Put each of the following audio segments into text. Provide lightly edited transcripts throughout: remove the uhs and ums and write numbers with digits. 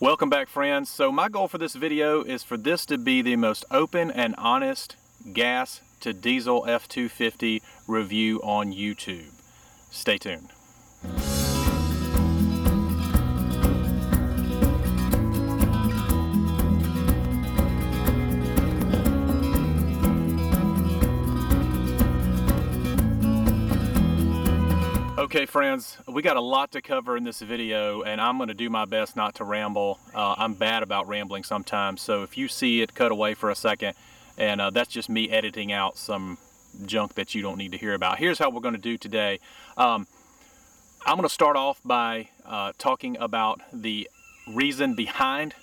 Welcome back, friends. So my goal for this video is for this to be the most open and honest gas to diesel F250 review on YouTube. Stay tuned. Okay, friends, we got a lot to cover in this video, and I'm going to do my best not to ramble. I'm bad about rambling sometimes, so if you see it cut away for a second, and that's just me editing out some junk that you don't need to hear about. Here's how we're going to do today. I'm going to start off by talking about the reason behind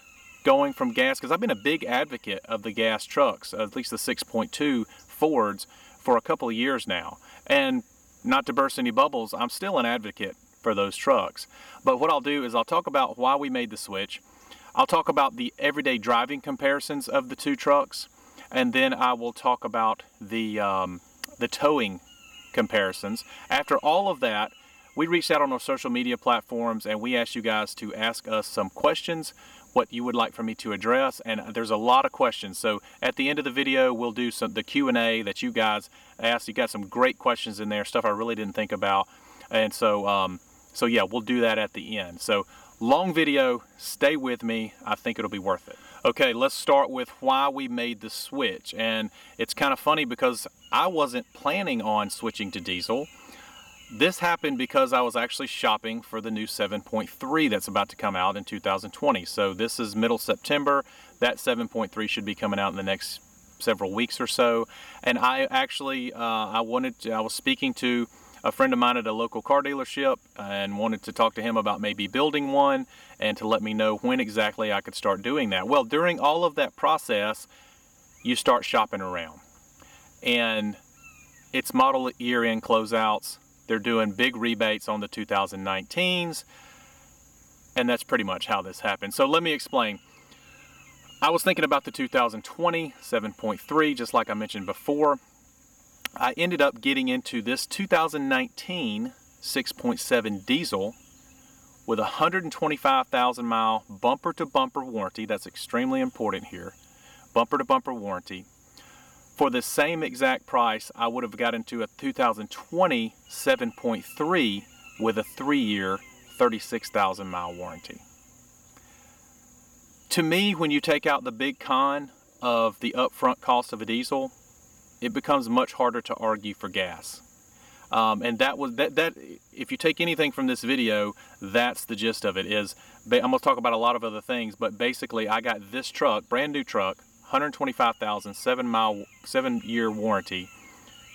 going from gas, because I've been a big advocate of the gas trucks, at least the 6.2 Fords, for a couple of years now. And not to burst any bubbles, I'm still an advocate for those trucks. But what I'll do is I'll talk about why we made the switch. I'll talk about the everyday driving comparisons of the two trucks, and then I will talk about the towing comparisons. After all of that, we reached out on our social media platforms and we asked you guys to ask us some questions, what you would like for me to address, and there's a lot of questions. So at the end of the video, we'll do the Q&A that you guys asked. You got some great questions in there, stuff I really didn't think about, and so yeah, we'll do that at the end. So long video, stay with me. I think it'll be worth it. Okay, let's start with why we made the switch. And it's kind of funny because I wasn't planning on switching to diesel. This happened because I was actually shopping for the new 7.3 that's about to come out in 2020. So this is middle September. That 7.3 should be coming out in the next several weeks or so. And I actually, I was speaking to a friend of mine at a local car dealership and wanted to talk to him about maybe building one and to let me know when exactly I could start doing that. Well, during all of that process, you start shopping around. And it's model year end closeouts. They're doing big rebates on the 2019s, and that's pretty much how this happened. So let me explain. I was thinking about the 2020 7.3, just like I mentioned before. I ended up getting into this 2019 6.7 diesel with a 125,000 mile bumper-to-bumper warranty. That's extremely important here. Bumper-to-bumper warranty. For the same exact price, I would have got into a 2020 7.3 with a 3-year, 36,000 mile warranty. To me, when you take out the big con of the upfront cost of a diesel, it becomes much harder to argue for gas. And that was that. If you take anything from this video, that's the gist of it. I'm going to talk about a lot of other things, but basically, I got this truck, brand new truck, 125,000, 7-year warranty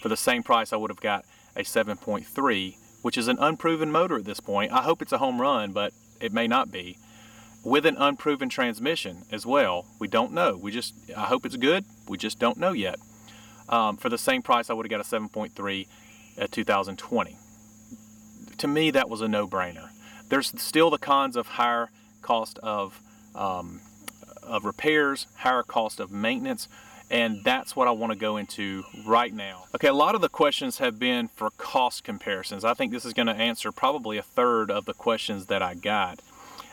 for the same price I would have got a 7.3, which is an unproven motor at this point. I hope it's a home run, but it may not be. With an unproven transmission as well. We don't know. I hope it's good. We just don't know yet. For the same price, I would have got a 7.3 at 2020. To me, that was a no-brainer. There's still the cons of higher cost of repairs, higher cost of maintenance, and that's what I want to go into right now. Okay, a lot of the questions have been for cost comparisons. I think this is going to answer probably a third of the questions that I got.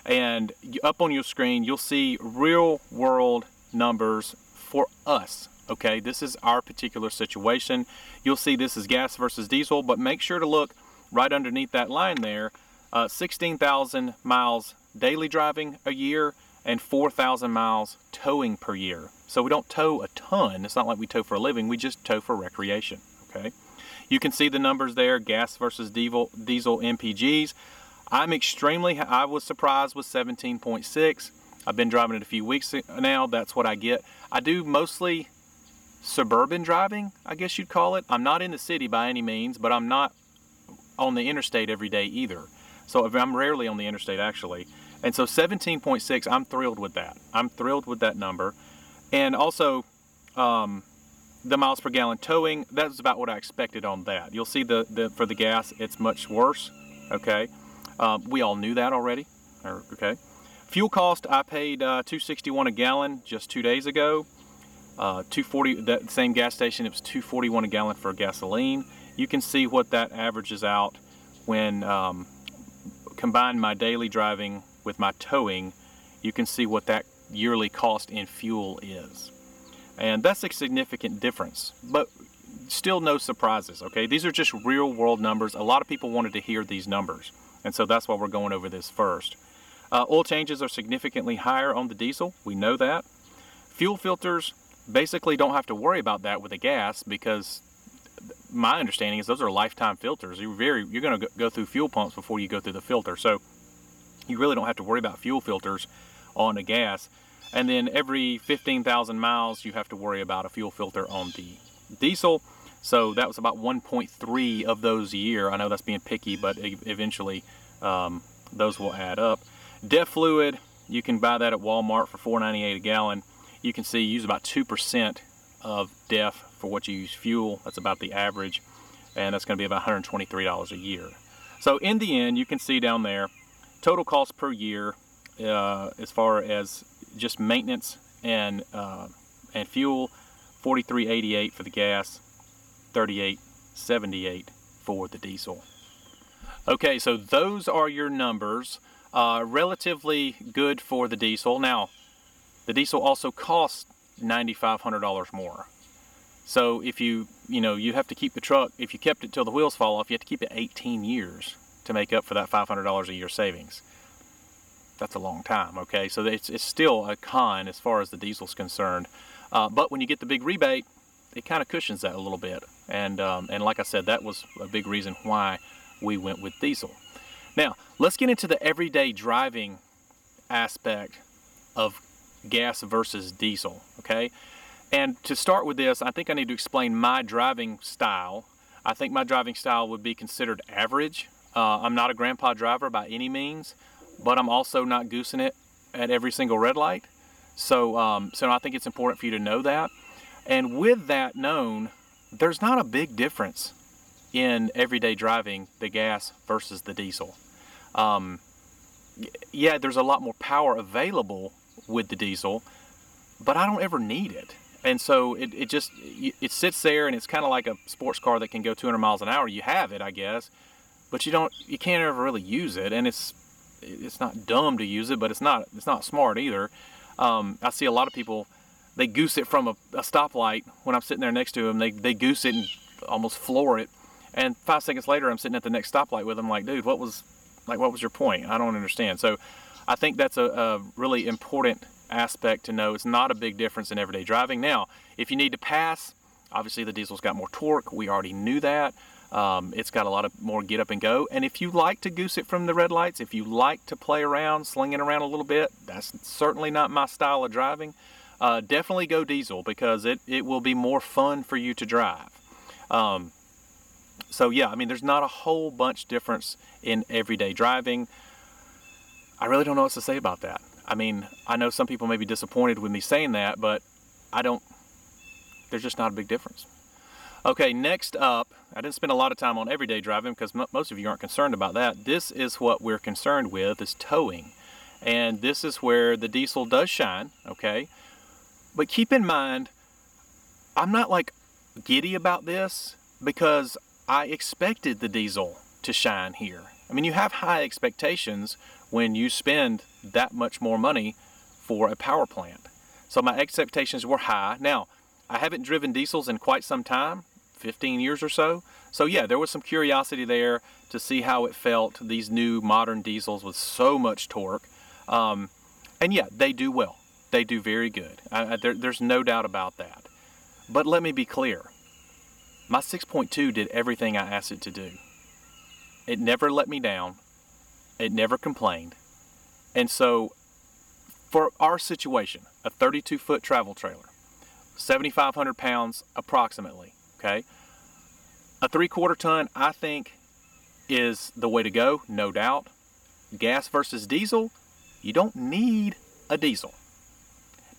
And up on your screen, you'll see real world numbers for us. Okay, this is our particular situation. You'll see this is gas versus diesel, but make sure to look right underneath that line there. 16,000 miles daily driving a year and 4,000 miles towing per year. So we don't tow a ton. It's not like we tow for a living. We just tow for recreation. Okay, you can see the numbers there, gas versus diesel MPGs. I was surprised with 17.6. I've been driving it a few weeks now. That's what I get. I do mostly suburban driving, I guess you'd call it. I'm not in the city by any means, but I'm not on the interstate every day either. So I'm rarely on the interstate actually. And so 17.6, I'm thrilled with that. I'm thrilled with that number. And also the miles per gallon towing, that's about what I expected on that. You'll see for the gas, it's much worse. Okay, we all knew that already. Okay, fuel cost, I paid $2.61 a gallon just 2 days ago. $2.40, that same gas station, it was $2.41 a gallon for gasoline. You can see what that averages out when combine my daily driving with my towing, you can see what that yearly cost in fuel is. And that's a significant difference, but still no surprises, okay? These are just real world numbers. A lot of people wanted to hear these numbers, and so that's why we're going over this first. Oil changes are significantly higher on the diesel. We know that. Fuel filters basically don't have to worry about that with the gas, because my understanding is those are lifetime filters. You're going to go through fuel pumps before you go through the filter, so you really don't have to worry about fuel filters on the gas. And then every 15,000 miles you have to worry about a fuel filter on the diesel. So that was about 1.3 of those a year. I know that's being picky, but eventually those will add up. DEF fluid, you can buy that at Walmart for $4.98 a gallon. You can see you use about 2% of DEF for what you use fuel. That's about the average, and that's going to be about $123 a year. So in the end, you can see down there, total cost per year as far as just maintenance and fuel, $43.88 for the gas, $38.78 for the diesel. Okay, so those are your numbers. Relatively good for the diesel. Now, the diesel also costs $9,500 more. So if you have to keep the truck, if you kept it till the wheels fall off, you have to keep it 18 years to make up for that $500 a year savings. That's a long time, okay? So it's still a con as far as the diesel's concerned. But when you get the big rebate, it kind of cushions that a little bit. And like I said, that was a big reason why we went with diesel. Now, let's get into the everyday driving aspect of gas versus diesel, okay? And to start with this, I think I need to explain my driving style. I think my driving style would be considered average. I'm not a grandpa driver by any means, but I'm also not goosing it at every single red light. So I think it's important for you to know that. And with that known, there's not a big difference in everyday driving, the gas versus the diesel. Yeah, there's a lot more power available with the diesel, but I don't ever need it. And so it sits there, and it's kind of like a sports car that can go 200 miles an hour. You have it, I guess, but you can't ever really use it. And it's not dumb to use it, but it's not smart either. I see a lot of people, they goose it from a stoplight. When I'm sitting there next to them, they goose it and almost floor it. And 5 seconds later, I'm sitting at the next stoplight with them, like, dude, what was your point? I don't understand. So I think that's a really important aspect to know. It's not a big difference in everyday driving. Now, if you need to pass, obviously the diesel's got more torque. We already knew that. It's got a lot of more get up and go. And if you like to goose it from the red lights, if you like to play around, sling it around a little bit, that's certainly not my style of driving. Definitely go diesel, because it will be more fun for you to drive. So yeah, I mean, there's not a whole bunch difference in everyday driving. I really don't know what to say about that. I mean, I know some people may be disappointed with me saying that, but there's just not a big difference. Okay, next up, I didn't spend a lot of time on everyday driving because most of you aren't concerned about that. This is what we're concerned with, is towing. And this is where the diesel does shine, okay? But keep in mind, I'm not like giddy about this because I expected the diesel to shine here. I mean, you have high expectations when you spend that much more money for a power plant. So my expectations were high. Now, I haven't driven diesels in quite some time, 15 years or so. So yeah, there was some curiosity there to see how it felt, these new modern diesels with so much torque. And yeah, they do well. They do very good. There's no doubt about that. But let me be clear. My 6.2 did everything I asked it to do. It never let me down. It never complained. And so for our situation, a 32-foot travel trailer, 7,500 pounds approximately, okay? A 3/4 ton, I think, is the way to go, no doubt. Gas versus diesel, you don't need a diesel.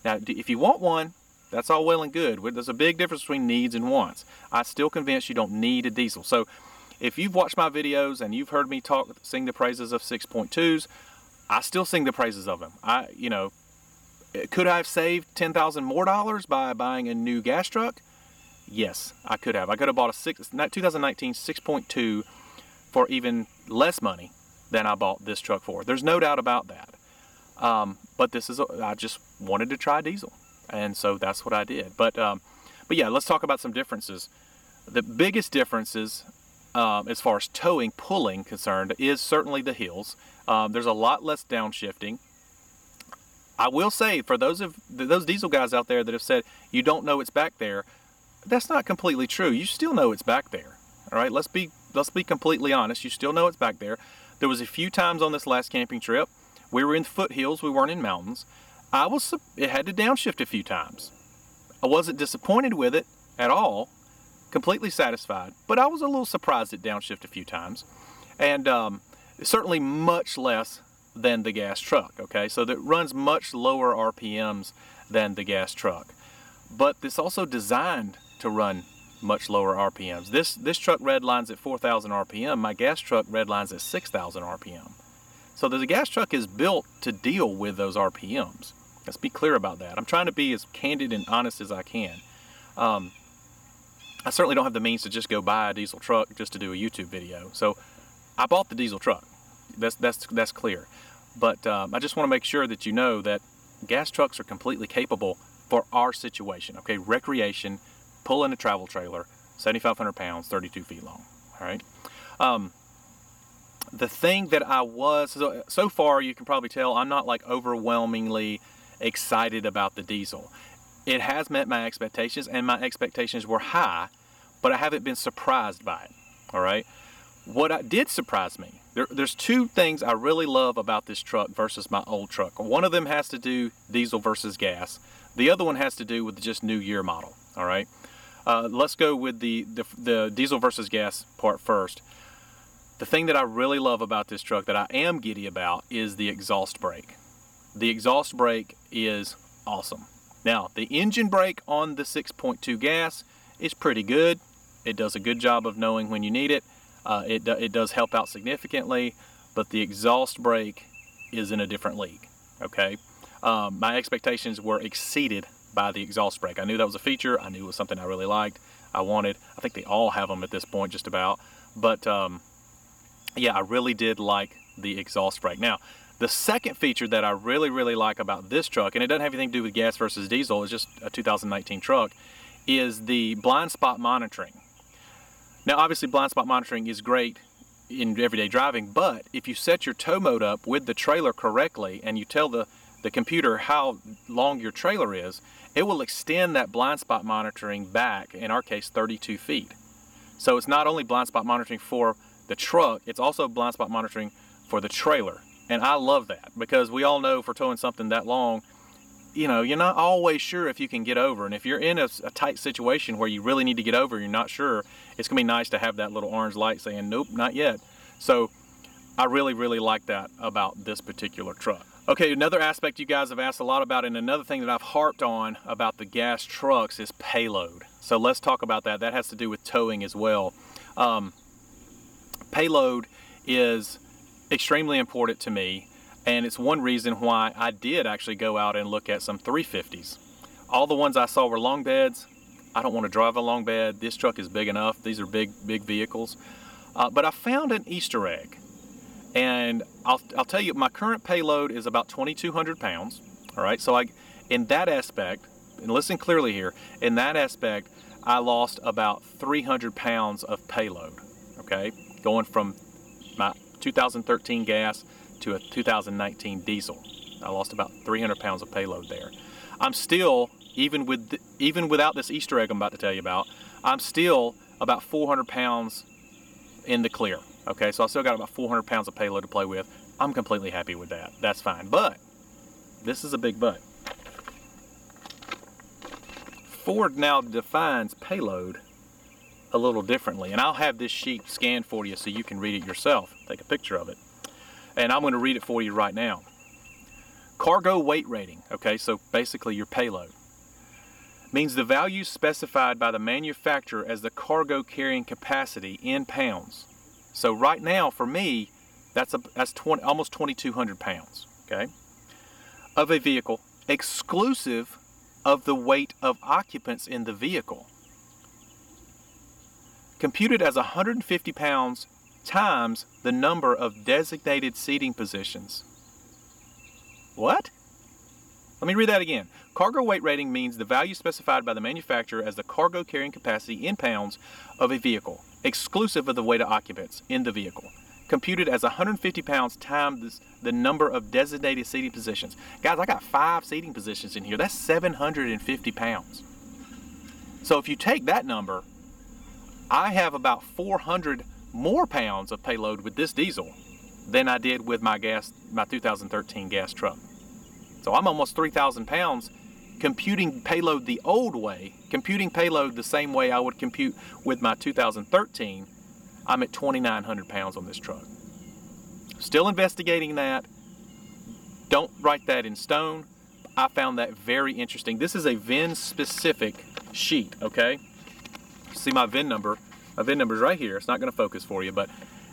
Now, if you want one, that's all well and good. There's a big difference between needs and wants. I'm still convinced you don't need a diesel. So if you've watched my videos and you've heard me sing the praises of 6.2s, I still sing the praises of them. Could I have saved $10,000 more by buying a new gas truck? Yes, I could have. I could have bought a 2019 6.2 for even less money than I bought this truck for. There's no doubt about that. But I just wanted to try diesel, and so that's what I did. But yeah, let's talk about some differences. The biggest differences as far as towing, pulling concerned, is certainly the hills. There's a lot less downshifting. I will say, for those diesel guys out there that have said you don't know it's back there, that's not completely true. You still know it's back there. All right, let's be completely honest. You still know it's back there. There was a few times on this last camping trip we were in foothills, we weren't in mountains. It had to downshift a few times. I wasn't disappointed with it at all, completely satisfied, but I was a little surprised it downshift a few times, and certainly much less than the gas truck. Okay, so that runs much lower RPMs than the gas truck, but this also designed to run much lower RPMs. This truck redlines at 4,000 RPM. My gas truck redlines at 6,000 RPM. So the gas truck is built to deal with those RPMs. Let's be clear about that. I'm trying to be as candid and honest as I can. I certainly don't have the means to just go buy a diesel truck just to do a YouTube video. So I bought the diesel truck. That's clear. But I just want to make sure that you know that gas trucks are completely capable for our situation. Okay, recreation, pulling a travel trailer, 7,500 pounds, 32 feet long. All right. The thing that I was, so far you can probably tell I'm not like overwhelmingly excited about the diesel. It has met my expectations, and my expectations were high, but I haven't been surprised by it. All right. What did surprise me, there's two things I really love about this truck versus my old truck. One of them has to do diesel versus gas. The other one has to do with the just new year model. All right. Let's go with the diesel versus gas part first. The thing that I really love about this truck that I am giddy about is the exhaust brake. The exhaust brake is awesome. Now, the engine brake on the 6.2 gas is pretty good. It does a good job of knowing when you need it. It does help out significantly, but the exhaust brake is in a different league. Okay, my expectations were exceeded by the exhaust brake. I knew that was a feature. I knew it was something I really liked. I wanted. I think they all have them at this point, just about. But yeah, I really did like the exhaust brake. Now, the second feature that I really, really like about this truck, and it doesn't have anything to do with gas versus diesel, it's just a 2019 truck, is the blind spot monitoring. Now, obviously, blind spot monitoring is great in everyday driving, but if you set your tow mode up with the trailer correctly and you tell the computer how long your trailer is, it will extend that blind spot monitoring back, in our case, 32 feet. So it's not only blind spot monitoring for the truck, it's also blind spot monitoring for the trailer. And I love that, because we all know for towing something that long, you're not always sure if you can get over. And if you're in a tight situation where you really need to get over, you're not sure, it's gonna be nice to have that little orange light saying, nope, not yet. So I really, really like that about this particular truck. Okay, another aspect you guys have asked a lot about, and another thing that I've harped on about the gas trucks, is payload. So let's talk about that. That has to do with towing as well. Payload is extremely important to me, and it's one reason why I did actually go out and look at some 350s. All the ones I saw were long beds. I don't want to drive a long bed. This truck is big enough. These are big vehicles. But I found an Easter egg, and I'll tell you, my current payload is about 2,200 pounds. All right, so in that aspect, and listen clearly here, in that aspect, I lost about 300 pounds of payload. Okay, going from my 2013 gas to a 2019 diesel. I lost about 300 pounds of payload there. I'm still, even without this Easter egg I'm about to tell you about, I'm still about 400 pounds in the clear. Okay, so I still got about 400 pounds of payload to play with. I'm completely happy with that. That's fine. But this is a big but. Ford now defines payload a little differently, and I'll have this sheet scanned for you so you can read it yourself. Take a picture of it, and I'm going to read it for you right now. Cargo weight rating, okay, so basically your payload, means the value specified by the manufacturer as the cargo carrying capacity in pounds. So right now for me, that's almost 2,200 pounds, okay, of a vehicle, exclusive of the weight of occupants in the vehicle, computed as 150 pounds times the number of designated seating positions. What? Let me read that again. Cargo weight rating means the value specified by the manufacturer as the cargo carrying capacity in pounds of a vehicle, exclusive of the weight of occupants in the vehicle, computed as 150 pounds times the number of designated seating positions. Guys, I got 5 seating positions in here. That's 750 pounds. So if you take that number, I have about 400 more pounds of payload with this diesel than I did with my 2013 gas truck. So I'm almost 3,000 pounds computing payload the old way, computing payload the same way I would compute with my 2013. I'm at 2,900 pounds on this truck. Still investigating that. Don't write that in stone. I found that very interesting. This is a VIN specific sheet, okay? See my VIN number. My VIN number is right here. It's not going to focus for you, but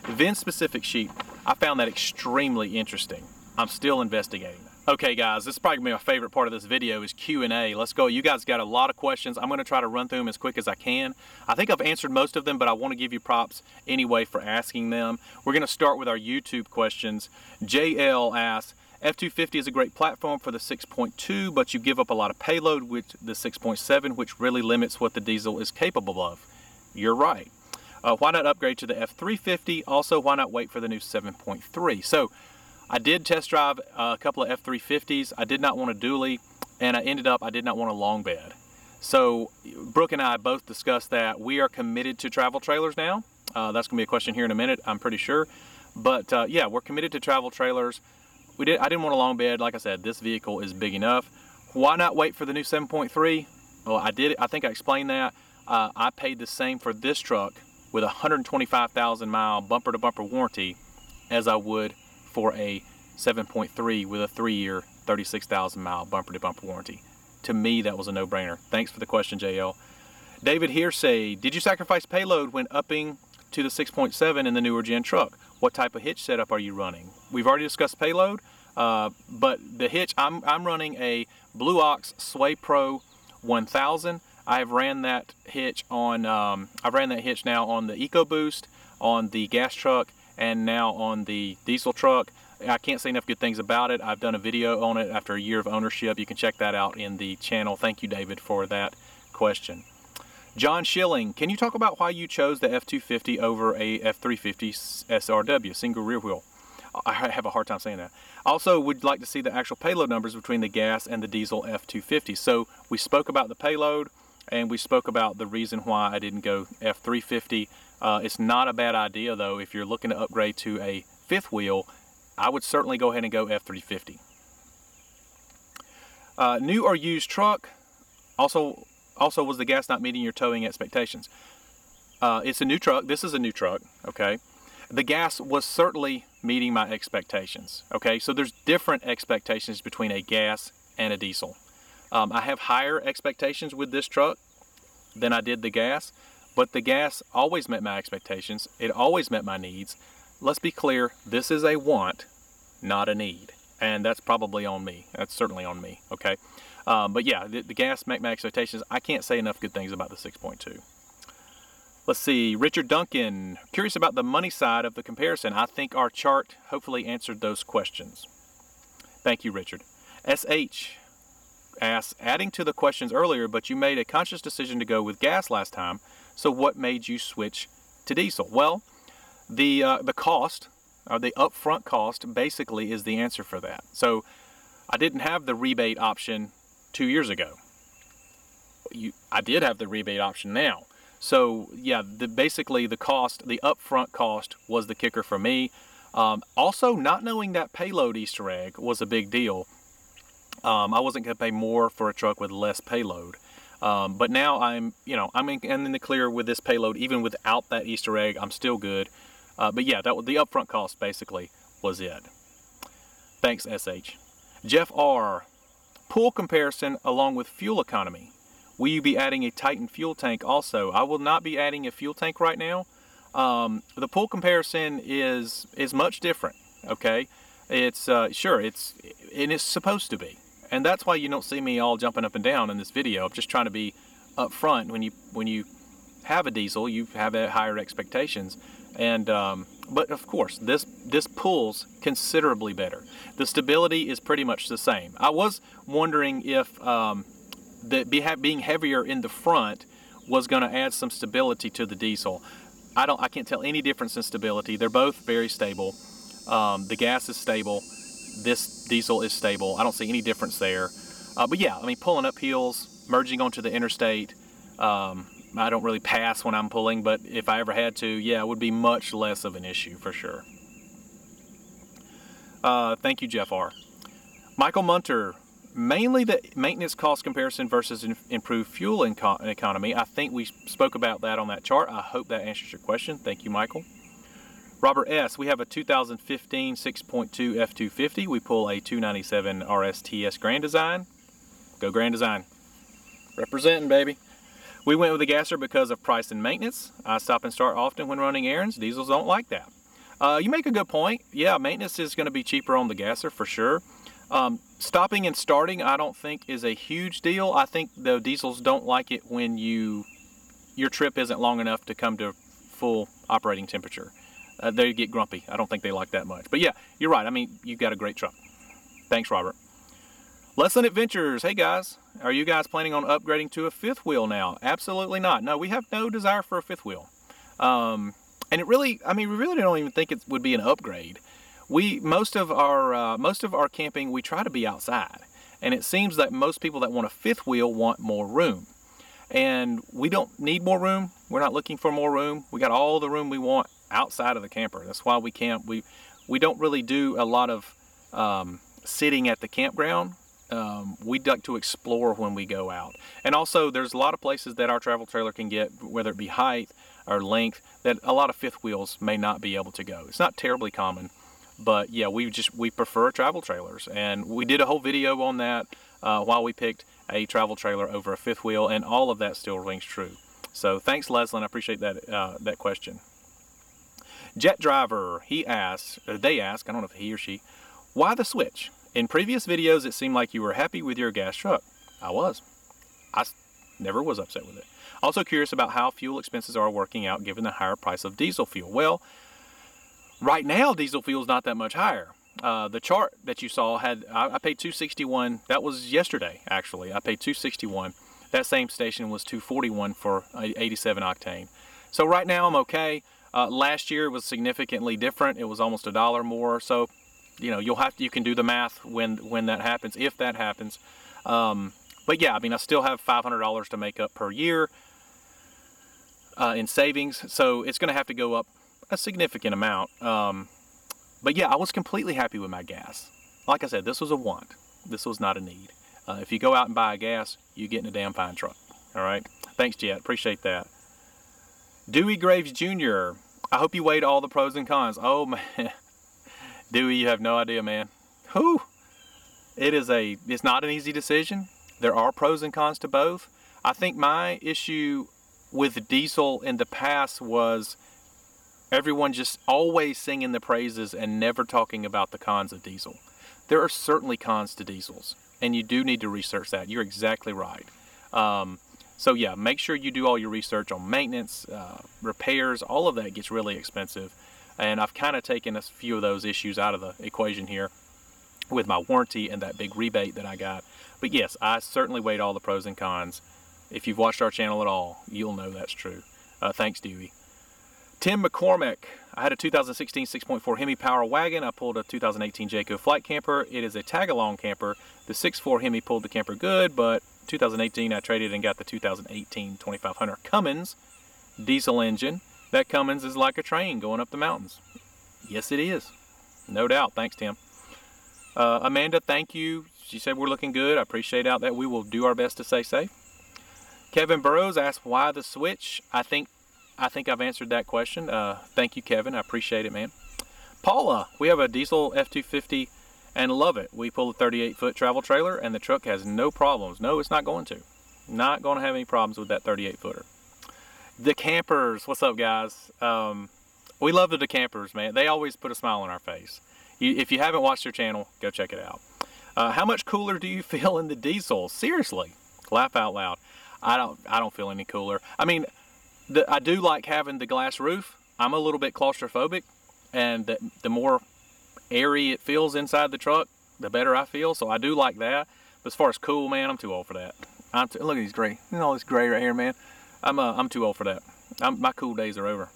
VIN specific sheet, I found that extremely interesting. I'm still investigating that. Okay guys, this is probably my favorite part of this video is Q&A. Let's go. You guys got a lot of questions. I'm going to try to run through them as quick as I can. I think I've answered most of them, but I want to give you props anyway for asking them. We're going to start with our YouTube questions. JL asks, F250 is a great platform for the 6.2, but you give up a lot of payload with the 6.7, which really limits what the diesel is capable of. You're right. Why not upgrade to the F350? Also, why not wait for the new 7.3? So, I did test drive a couple of F350s. I did not want a dually, and I did not want a long bed. So Brooke and I both discussed that. We are committed to travel trailers now. That's going to be a question here in a minute, I'm pretty sure. But yeah, we're committed to travel trailers. I didn't want a long bed. Like I said, this vehicle is big enough. Why not wait for the new 7.3? Well, I did. I think I explained that. I paid the same for this truck with a 125,000 mile bumper to bumper warranty as I would for a 7.3 with a 3-year 36,000 mile bumper to bumper warranty. To me, that was a no-brainer. Thanks for the question, JL. David Hearsay, did you sacrifice payload when upping to the 6.7 in the newer gen truck? What type of hitch setup are you running? We've already discussed payload, but the hitch, I'm running a Blue Ox Sway Pro 1000. I've ran that hitch on, I've ran that hitch now on the EcoBoost, on the gas truck, and now on the diesel truck. I can't say enough good things about it. I've done a video on it after a year of ownership. You can check that out in the channel. Thank you, David, for that question. John Schilling, can you talk about why you chose the F250 over a F350 SRW, single rear wheel? I have a hard time saying that. Also, would like to see the actual payload numbers between the gas and the diesel F250. So we spoke about the payload, and we spoke about the reason why I didn't go F350. It's not a bad idea though. If you're looking to upgrade to a 5th wheel, I would certainly go ahead and go F350. New or used truck? Also was the gas not meeting your towing expectations? It's a new truck. This is a new truck, okay? The gas was certainly meeting my expectations, okay? So there's different expectations between a gas and a diesel. I have higher expectations with this truck than I did the gas, but the gas always met my expectations. It always met my needs. Let's be clear, this is a want, not a need. And that's probably on me. That's certainly on me, okay? But yeah, the gas met my expectations. I can't say enough good things about the 6.2. Let's see, Richard Duncan, curious about the money side of the comparison. I think our chart hopefully answered those questions. Thank you, Richard. SH asks, adding to the questions earlier, but you made a conscious decision to go with gas last time, so what made you switch to diesel? Well, the cost, or the upfront cost, basically is the answer for that. So I didn't have the rebate option 2 years ago. I did have the rebate option now. So yeah, basically the cost, the upfront cost was the kicker for me. Also, not knowing that payload Easter egg was a big deal. I wasn't going to pay more for a truck with less payload. But now I'm in the clear with this payload. Even without that Easter egg, I'm still good. But yeah, that was the upfront cost basically was it. Thanks, SH. Jeff R. Pool comparison along with fuel economy. Will you be adding a Titan fuel tank also? I will not be adding a fuel tank right now. The pool comparison is much different. Okay, it's sure it's supposed to be. And that's why you don't see me all jumping up and down in this video. I'm just trying to be upfront. When you have a diesel, you have higher expectations. And But of course, this pulls considerably better. The stability is pretty much the same. I was wondering if being heavier in the front was going to add some stability to the diesel. I can't tell any difference in stability. They're both very stable. The gas is stable. This diesel is stable. I don't see any difference there. But yeah, I mean, pulling up hills, merging onto the interstate. I don't really pass when I'm pulling, but if I ever had to, yeah, it would be much less of an issue for sure. Thank you, Jeff R. Michael Munter, mainly the maintenance cost comparison versus improved fuel economy. I think we spoke about that on that chart. I hope that answers your question. Thank you, Michael. Robert S., we have a 2015 6.2 F250. We pull a 297 RSTS Grand Design. Go Grand Design. Representing, baby. We went with the gasser because of price and maintenance. I stop and start often when running errands. Diesels don't like that. You make a good point. Yeah, maintenance is going to be cheaper on the gasser for sure. Stopping and starting, I don't think is a huge deal. I think the diesels don't like it when your trip isn't long enough to come to full operating temperature. They get grumpy. I don't think they like that much. But yeah, you're right. I mean, you've got a great truck. Thanks, Robert. Lesson Adventures. Hey guys, are you guys planning on upgrading to a fifth wheel now? Absolutely not. No, we have no desire for a fifth wheel. And it really, I mean, we really don't even think it would be an upgrade. Most of our camping, we try to be outside, and it seems that most people that want a fifth wheel want more room, and we don't need more room. We're not looking for more room. We got all the room we want outside of the camper. That's why we camp. We don't really do a lot of sitting at the campground. We like to explore when we go out, and also there's a lot of places that our travel trailer can get, whether it be height or length, that a lot of fifth wheels may not be able to go. It's not terribly common, but yeah, we prefer travel trailers, and we did a whole video on that while we picked a travel trailer over a fifth wheel, and all of that still rings true. So thanks, Leslie. I appreciate that question. Jet Driver, they ask, I don't know if he or she, why the switch? In previous videos, it seemed like you were happy with your gas truck. I was. I never was upset with it. Also curious about how fuel expenses are working out given the higher price of diesel fuel. Well, right now, diesel fuel is not that much higher. The chart that you saw had, I paid $261. That was yesterday, actually. I paid $261. That same station was $241 for 87 octane. So right now, I'm okay. Last year was significantly different. It was almost $1 more. So, you know, you can do the math when that happens, if that happens. But yeah, I mean, I still have $500 to make up per year in savings, so it's going to have to go up a significant amount. But yeah, I was completely happy with my gas. Like I said, this was a want. This was not a need. If you go out and buy a gas, you get in a damn fine truck. All right. Thanks, Jet. Appreciate that. Dewey Graves Jr. I hope you weighed all the pros and cons. Oh man, Dewey, you have no idea, man. Whew. It's not an easy decision. There are pros and cons to both. I think my issue with diesel in the past was everyone just always singing the praises and never talking about the cons of diesel. There are certainly cons to diesels, and you do need to research that. You're exactly right. So yeah, make sure you do all your research on maintenance, repairs. All of that gets really expensive, and I've kind of taken a few of those issues out of the equation here with my warranty and that big rebate that I got. But yes, I certainly weighed all the pros and cons. If you've watched our channel at all, you'll know that's true. Thanks, Dewey. Tim McCormick, I had a 2016 6.4 Hemi Power Wagon. I pulled a 2018 Jayco Flight Camper. It is a tag-along camper. The 6.4 Hemi pulled the camper good, but 2018 I traded and got the 2018 2500 Cummins diesel engine. That Cummins is like a train going up the mountains. Yes, it is. No doubt. Thanks, Tim. Amanda, thank you. She said we're looking good. I appreciate that. We will do our best to stay safe. Kevin Burrows asked why the switch. I think I've answered that question. Thank you, Kevin. I appreciate it, man. Paula, we have a diesel F250 and love it. We pull a 38-foot travel trailer and the truck has no problems. No, it's not going to. Not going to have any problems with that 38-footer. The campers, what's up, guys? We love the campers, man. They always put a smile on our face. If you haven't watched their channel, go check it out. How much cooler do you feel in the diesel? Seriously, laugh out loud. I don't feel any cooler. I mean, I do like having the glass roof. I'm a little bit claustrophobic, and the more airy it feels inside the truck, the better I feel. So I do like that. But as far as cool, man, I'm too old for that. Look at these gray. You know all this gray right here, man. I'm too old for that. My cool days are over.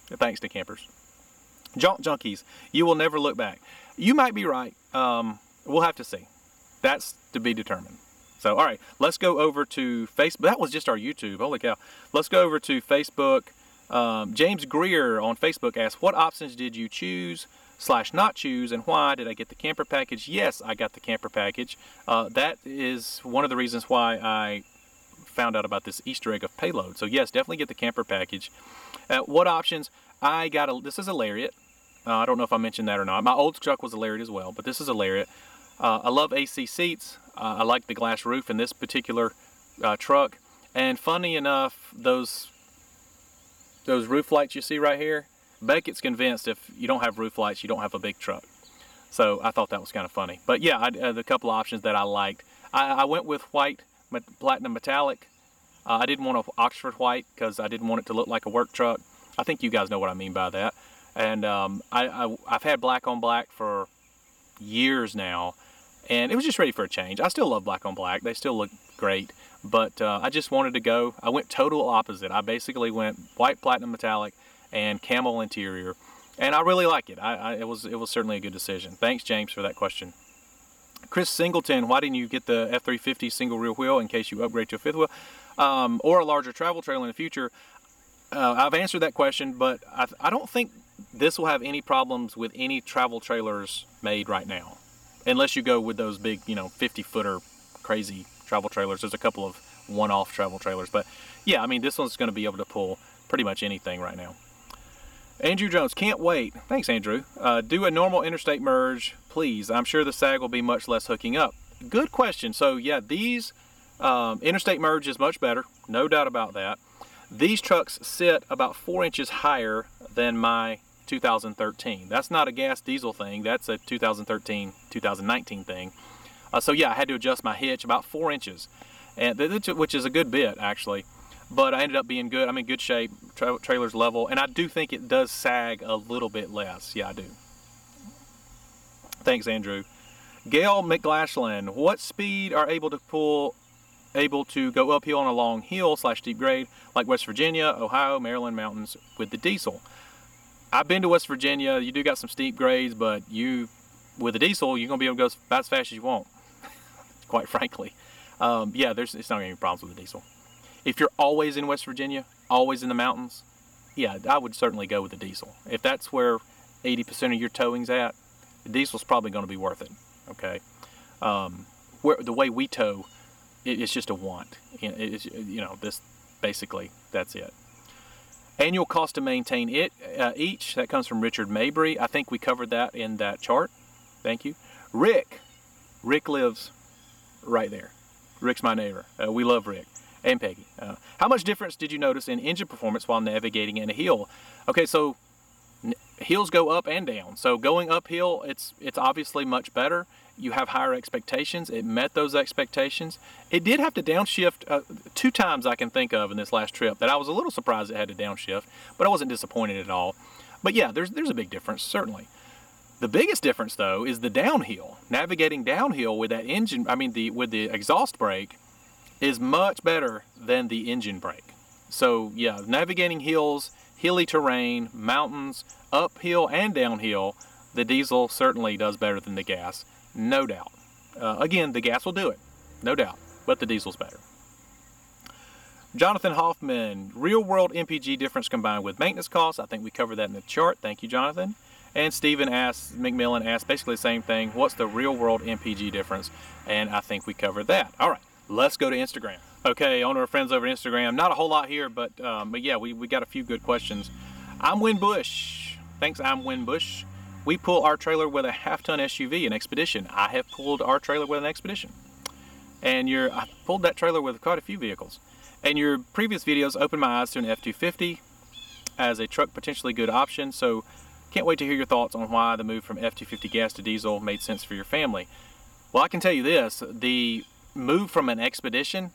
Thanks to campers. Junk junkies, you will never look back. You might be right. We'll have to see. That's to be determined. So, all right, let's go over to Facebook. That was just our YouTube. Holy cow. Let's go over to Facebook. James Greer on Facebook asked, what options did you choose / not choose, and why? Did I get the camper package? Yes, I got the camper package. That is one of the reasons why I found out about this Easter egg of Payload. So yes, definitely get the camper package. What options? This is a Lariat. I don't know if I mentioned that or not. My old truck was a Lariat as well, but this is a Lariat. I love AC seats. I like the glass roof in this particular truck. And funny enough, those roof lights you see right here, Beckett's convinced if you don't have roof lights, you don't have a big truck. So I thought that was kind of funny. But yeah, the couple of options that I liked. I went with white platinum metallic. I didn't want an Oxford white because I didn't want it to look like a work truck. I think you guys know what I mean by that. And I've had black on black for years now, and it was just ready for a change. I still love black on black. They still look great, but I just wanted to go. I went total opposite. I basically went white platinum metallic and camel interior, and I really like it. It was certainly a good decision. Thanks, James, for that question. Chris Singleton, why didn't you get the F250 single rear wheel in case you upgrade to a fifth wheel or a larger travel trailer in the future? I've answered that question, but I don't think this will have any problems with any travel trailers made right now, unless you go with those big, 50-footer crazy travel trailers. There's a couple of one-off travel trailers, but yeah, I mean, this one's going to be able to pull pretty much anything right now. Andrew Jones, can't wait. Thanks, Andrew. Do a normal interstate merge, please. I'm sure the sag will be much less hooking up. Good question. So yeah, these interstate merge is much better, no doubt about that. These trucks sit about 4 inches higher than my 2013. That's not a gas diesel thing. That's a 2013, 2019 thing. So yeah, I had to adjust my hitch about 4 inches, and which is a good bit actually. But I ended up being good. I'm in good shape. Trailer's level, and I do think it does sag a little bit less. Yeah, I do. Thanks, Andrew. Gail McGlashland, what speed are able to go uphill on a long hill / steep grade like West Virginia, Ohio, Maryland mountains with the diesel? I've been to West Virginia. You do got some steep grades, but with the diesel, you're gonna be able to go about as fast as you want. Quite frankly, yeah, it's not gonna be any problems with the diesel. If you're always in West Virginia, always in the mountains, yeah, I would certainly go with the diesel. If that's where 80% of your towing's at, the diesel's probably going to be worth it. Okay, the way we tow, it's just a want. This basically that's it. Annual cost to maintain each. That comes from Richard Mabry. I think we covered that in that chart. Thank you. Rick lives right there. Rick's my neighbor. We love Rick. And Peggy. How much difference did you notice in engine performance while navigating in a hill? Okay, so hills go up and down. So going uphill, it's obviously much better. You have higher expectations. It met those expectations. It did have to downshift 2 times I can think of in this last trip that I was a little surprised it had to downshift, but I wasn't disappointed at all. But yeah, there's a big difference, certainly. The biggest difference though is the downhill. Navigating downhill with that engine, with the exhaust brake, is much better than the engine brake. So yeah, navigating hills, hilly terrain, mountains, uphill and downhill, the diesel certainly does better than the gas, no doubt. Again, the gas will do it, no doubt, but the diesel's better. Jonathan Hoffman, real world MPG difference combined with maintenance costs. I think we covered that in the chart. Thank you, Jonathan. And Stephen McMillan asked basically the same thing. What's the real world MPG difference? And I think we covered that. All right. Let's go to Instagram. Okay, on our friends over Instagram. Not a whole lot here, but yeah, we got a few good questions. I'm Win Bush. Thanks, I'm Win Bush. We pull our trailer with a half-ton SUV, an Expedition. I have pulled our trailer with an Expedition. And I pulled that trailer with quite a few vehicles. And your previous videos opened my eyes to an F250 as a truck potentially good option. So can't wait to hear your thoughts on why the move from F250 gas to diesel made sense for your family. Well, I can tell you this, the move from an Expedition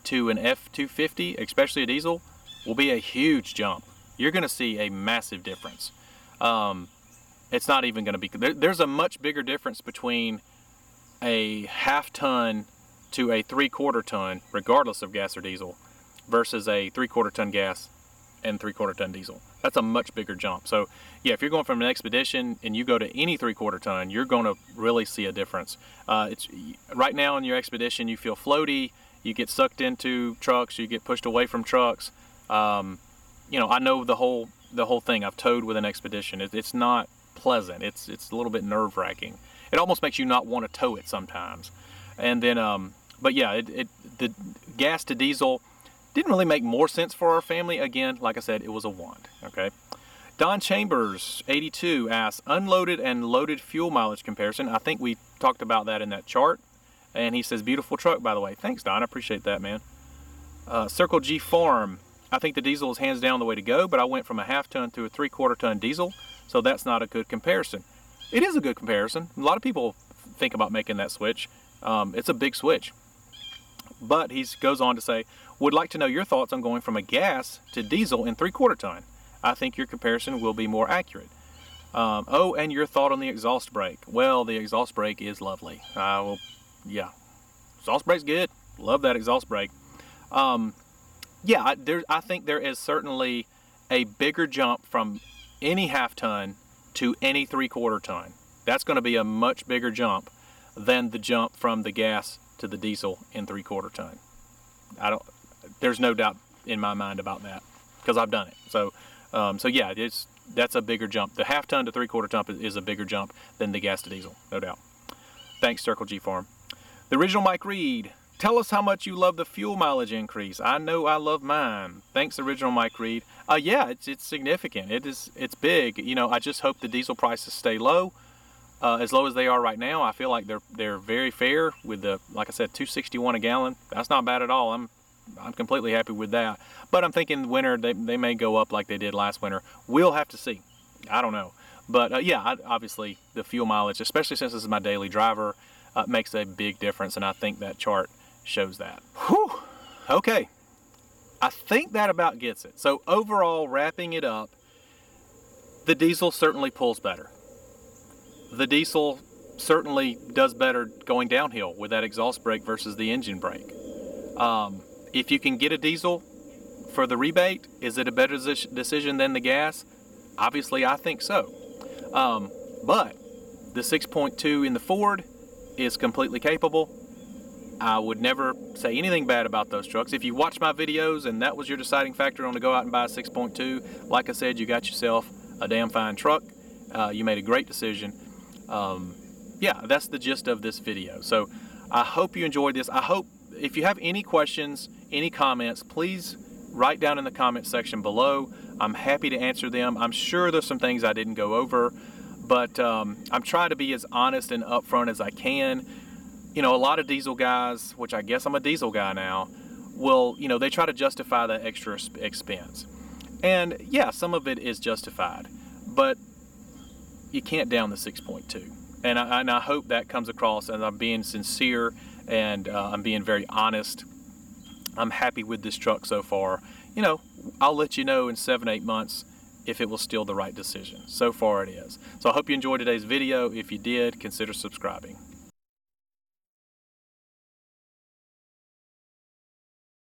to an F250, especially a diesel, will be a huge jump. You're going to see a massive difference. It's not even going to be, there's a much bigger difference between a half-ton to a 3/4 ton, regardless of gas or diesel, versus a 3/4 ton gas and 3/4 ton diesel. That's a much bigger jump. So yeah, if you're going from an expedition and you go to any 3/4 ton, you're going to really see a difference. It's right now in your expedition, you feel floaty, you get sucked into trucks, you get pushed away from trucks. You know, I know the whole thing. I've towed with an expedition. It's not pleasant. It's a little bit nerve-wracking. It almost makes you not want to tow it sometimes. And then, but yeah, the gas to diesel didn't really make more sense for our family. Again, like I said, it was a want. Okay. Don Chambers, 82, asks, unloaded and loaded fuel mileage comparison. I think we talked about that in that chart. And he says, beautiful truck, by the way. Thanks, Don. I appreciate that, man. Circle G Farm. I think the diesel is hands down the way to go, but I went from a half-ton to a 3/4 ton diesel, so that's not a good comparison. It is a good comparison. A lot of people think about making that switch. It's a big switch. But he goes on to say, would like to know your thoughts on going from a gas to diesel in 3/4 ton. I think your comparison will be more accurate. Oh, and your thought on the exhaust brake. Well, the exhaust brake is lovely. Yeah, exhaust brake's good. Love that exhaust brake. Yeah, I think there is certainly a bigger jump from any half-ton to any 3/4 ton. That's going to be a much bigger jump than the jump from the gas to the diesel in 3/4 ton. There's no doubt in my mind about that because I've done it. So yeah, that's a bigger jump. The half-ton to 3/4 ton is a bigger jump than the gas to diesel, no doubt. Thanks, Circle G Farm. The original Mike Reed. Tell us how much you love the fuel mileage increase. I know I love mine. Thanks, original Mike Reed. Yeah, it's significant. It's big. You know, I just hope the diesel prices stay low, as low as they are right now. I feel like they're very fair with the, like I said, $2.61 a gallon. That's not bad at all. I'm completely happy with that. But I'm thinking winter they may go up like they did last winter. We'll have to see. I don't know. But yeah, obviously the fuel mileage, especially since this is my daily driver, makes a big difference, and I think that chart shows that. Whew. Okay, I think that about gets it. So overall, wrapping it up, the diesel certainly pulls better. The diesel certainly does better going downhill with that exhaust brake versus the engine brake. If you can get a diesel for the rebate, is it a better decision than the gas? Obviously, I think so. But the 6.2 in the Ford is completely capable. I would never say anything bad about those trucks. If you watch my videos and that was your deciding factor on to go out and buy a 6.2, like I said, you got yourself a damn fine truck. You made a great decision. Yeah, that's the gist of this video. So I hope you enjoyed this. I hope if you have any questions, any comments, please write down in the comment section below. I'm happy to answer them. I'm sure there's some things I didn't go over, but I'm trying to be as honest and upfront as I can. You know, a lot of diesel guys, which I guess I'm a diesel guy now, will, you know, they try to justify the extra expense. And yeah, some of it is justified, but you can't down the 6.2. And I hope that comes across, and I'm being sincere, and I'm being very honest. I'm happy with this truck so far. You know, I'll let you know in 7-8 months if it was still the right decision. So far it is. So I hope you enjoyed today's video. If you did, consider subscribing.